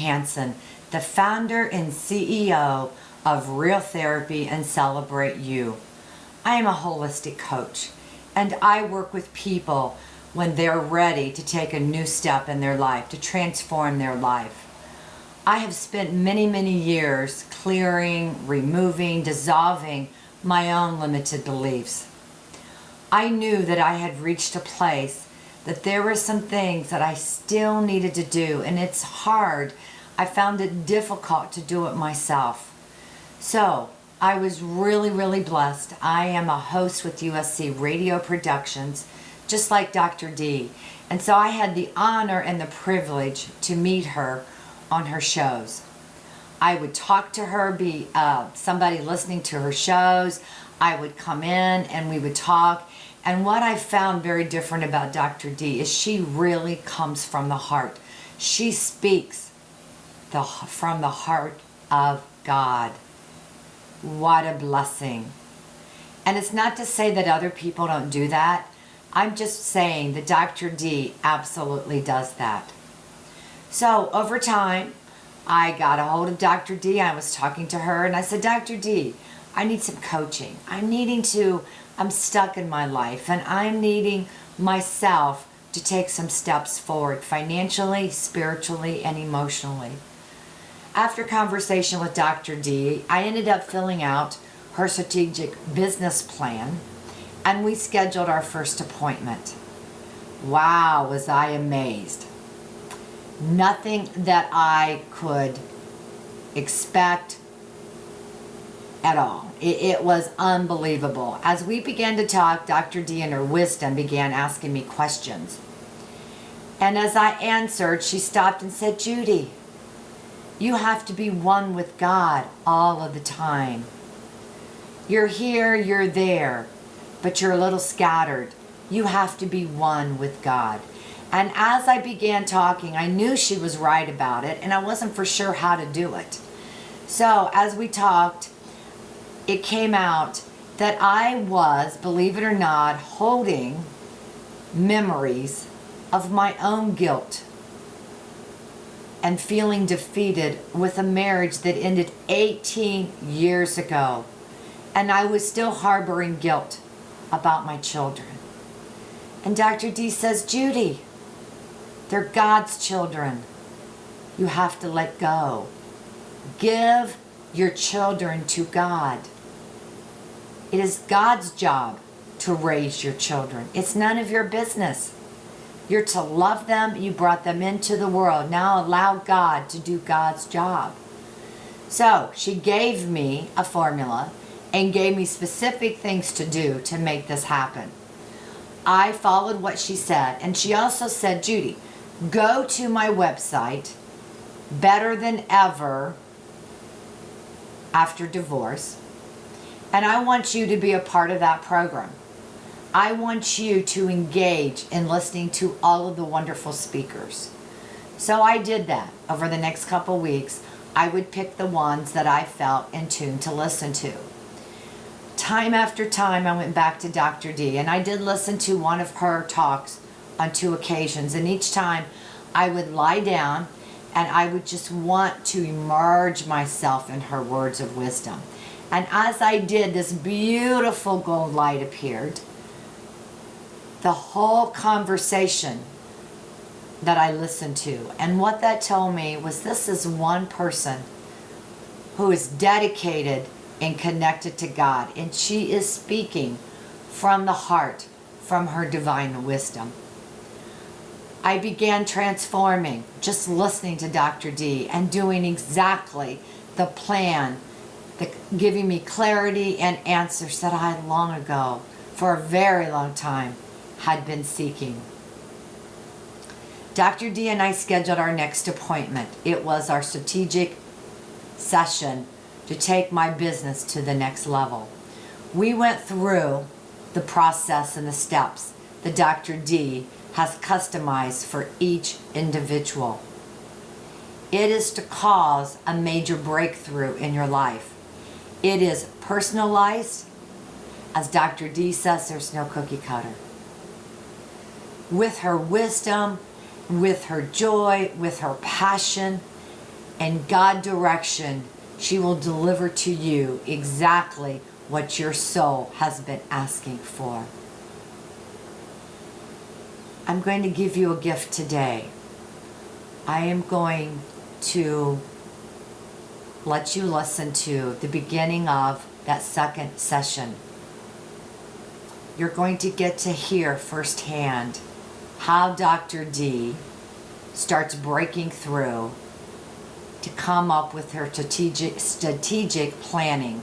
Hansen, the founder and CEO of Real Therapy and Celebrate You. I am a holistic coach, and I work with people when they're ready to take a new step in their life, to transform their life. I have spent many, many years clearing, removing, dissolving my own limited beliefs. I knew that I had reached a place that there were some things that I still needed to do, and it's hard. I found it difficult to do it myself. So I was really, really blessed. I am a host with USC Radio Productions, just like Dr. Dee. And so I had the honor and the privilege to meet her on her shows. I would talk to her, be somebody listening to her shows. I would come in and we would talk. And what I found very different about Dr. Dee is she really comes from the heart. She speaks from the heart of God. What a blessing. And it's not to say that other people don't do that. I'm just saying that Dr. Dee absolutely does that. So over time, I got a hold of Dr. Dee. I was talking to her and I said, Dr. Dee, I need some coaching. I'm stuck in my life and I'm needing myself to take some steps forward financially, spiritually, and emotionally. After conversation with Dr. Dee, I ended up filling out her strategic business plan and we scheduled our first appointment. Wow, was I amazed. Nothing that I could expect at all. It was unbelievable. As we began to talk, Dr. Dee in her wisdom began asking me questions. And as I answered, she stopped and said, Judy, you have to be one with God all of the time. You're here, you're there, but you're a little scattered. You have to be one with God. And as I began talking, I knew she was right about it, and I wasn't for sure how to do it. So as we talked, it came out that I was, believe it or not, holding memories of my own guilt and feeling defeated with a marriage that ended 18 years ago. And I was still harboring guilt about my children. And Dr. Dee says, Judy, they're God's children. You have to let go. Give your children to God. It is God's job to raise your children. It's none of your business. You're to love them. You brought them into the world. Now allow God to do God's job. So she gave me a formula and gave me specific things to do to make this happen. I followed what she said, and she also said, Judy, go to my website, Better Than Ever After Divorce, and I want you to be a part of that program. I want you to engage in listening to all of the wonderful speakers. So I did that. Over the next couple weeks, I would pick the ones that I felt in tune to listen to. Time after time, I went back to Dr. Dee, and I did listen to one of her talks on 2 occasions, and each time I would lie down and I would just want to immerse myself in her words of wisdom. And as I did, this beautiful gold light appeared. The whole conversation that I listened to, and what that told me was this is one person who is dedicated and connected to God, and she is speaking from the heart, from her divine wisdom. I began transforming, just listening to Dr. Dee and doing exactly the plan, giving me clarity and answers that I long ago, for a very long time, had been seeking. Dr. Dee and I scheduled our next appointment. It was our strategic session to take my business to the next level. We went through the process and the steps that Dr. Dee has customized for each individual. It is to cause a major breakthrough in your life. It is personalized. As Dr. Dee says, there's no cookie cutter. With her wisdom, with her joy, with her passion, and God direction, she will deliver to you exactly what your soul has been asking for. I'm going to give you a gift today. I am going to let you listen to the beginning of that second session. You're going to get to hear firsthand how Dr. Dee starts breaking through to come up with her strategic planning.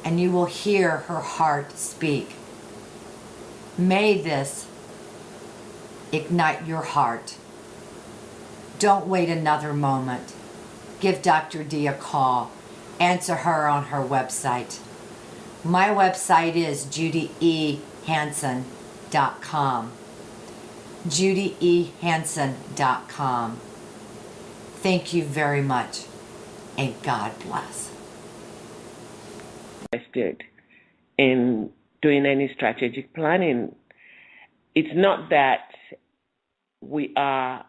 And you will hear her heart speak. May this ignite your heart. Don't wait another moment. Give Dr. Dee a call. Answer her on her website. My website is judyehanson.com. judyehanson.com. Thank you very much, and God bless. Interested in doing any strategic planning. It's not that we are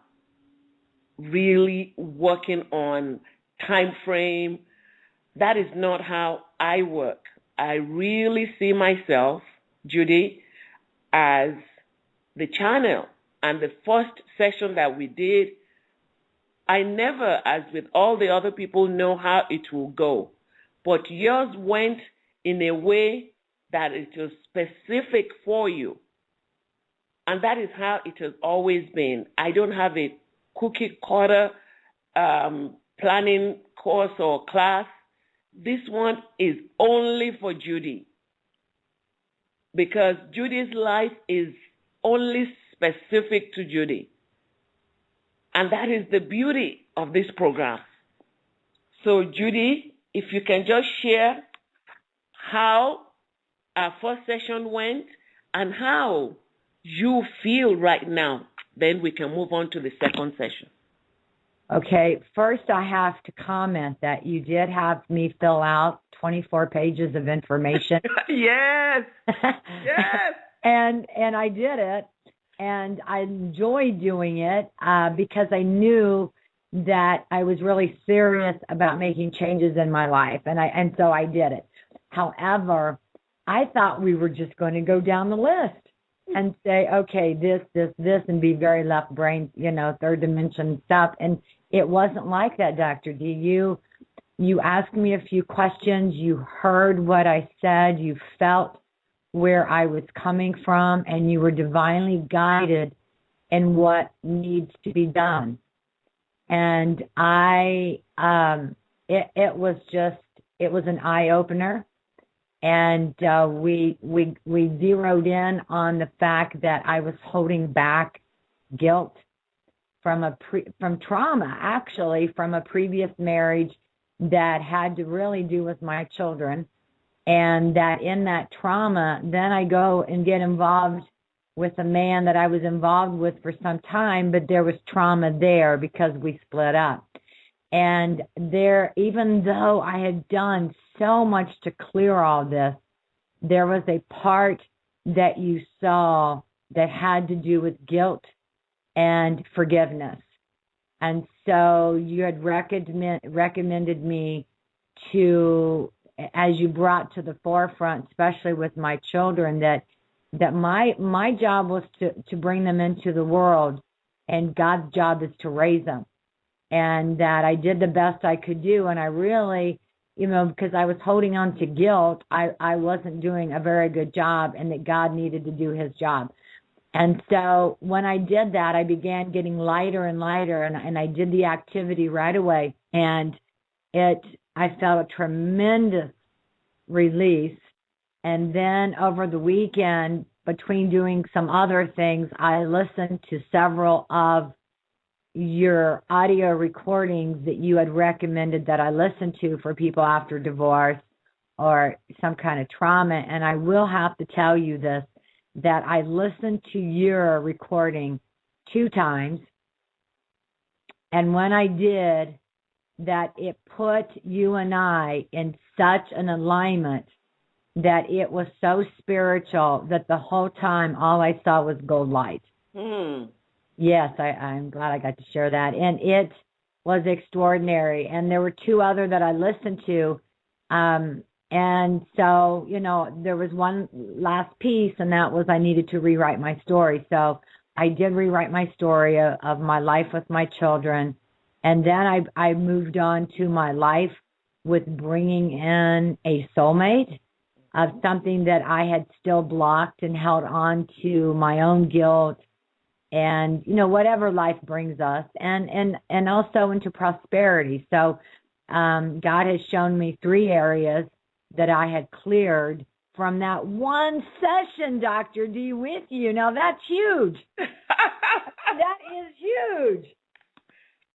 really working on time frame. That is not how I work. I really see myself, Judy, as the channel. And the first session that we did, I never, as with all the other people, know how it will go. But yours went in a way that it was specific for you. And that is how it has always been. I don't have a cookie cutter planning course or class. This one is only for Judy, because Judy's life is only specific to Judy. And that is the beauty of this program. So Judy, if you can just share how our first session went and how you feel right now, then we can move on to the second session. Okay, first I have to comment that you did have me fill out 24 pages of information. Yes, yes. And I did it, and I enjoyed doing it because I knew that I was really serious about making changes in my life, and so I did it. However, I thought we were just going to go down the list and say, okay, this, and be very left brain, third dimension stuff. And it wasn't like that, Dr. D. You asked me a few questions. You heard what I said. You felt where I was coming from, and you were divinely guided in what needs to be done. And it was an eye opener. And we zeroed in on the fact that I was holding back guilt from trauma, actually, from a previous marriage that had to really do with my children. And that in that trauma, then I go and get involved with a man that I was involved with for some time, but there was trauma there because we split up. And there, even though I had done so much to clear all this, there was a part that you saw that had to do with guilt and forgiveness. And so you had recommended me to, as you brought to the forefront, especially with my children, that my job was to bring them into the world, and God's job is to raise them. And that I did the best I could do. And I really, because I was holding on to guilt, I wasn't doing a very good job, and that God needed to do his job. And so when I did that, I began getting lighter and lighter, and I did the activity right away. And I felt a tremendous release. And then over the weekend, between doing some other things, I listened to several of your audio recordings that you had recommended that I listen to for people after divorce or some kind of trauma. And I will have to tell you this, that I listened to your recording 2 times. And when I did, that it put you and I in such an alignment that it was so spiritual that the whole time all I saw was gold light. Yes, I'm glad I got to share that. And was extraordinary. And there were two other that I listened to. And so, there was one last piece, and that was I needed to rewrite my story. So I did rewrite my story of my life with my children. And then I moved on to my life with bringing in a soulmate, of something that I had still blocked and held on to my own guilt and, whatever life brings us, and also into prosperity. So God has shown me 3 areas that I had cleared from that one session, Dr. D, with you. Now, that's huge. That is huge.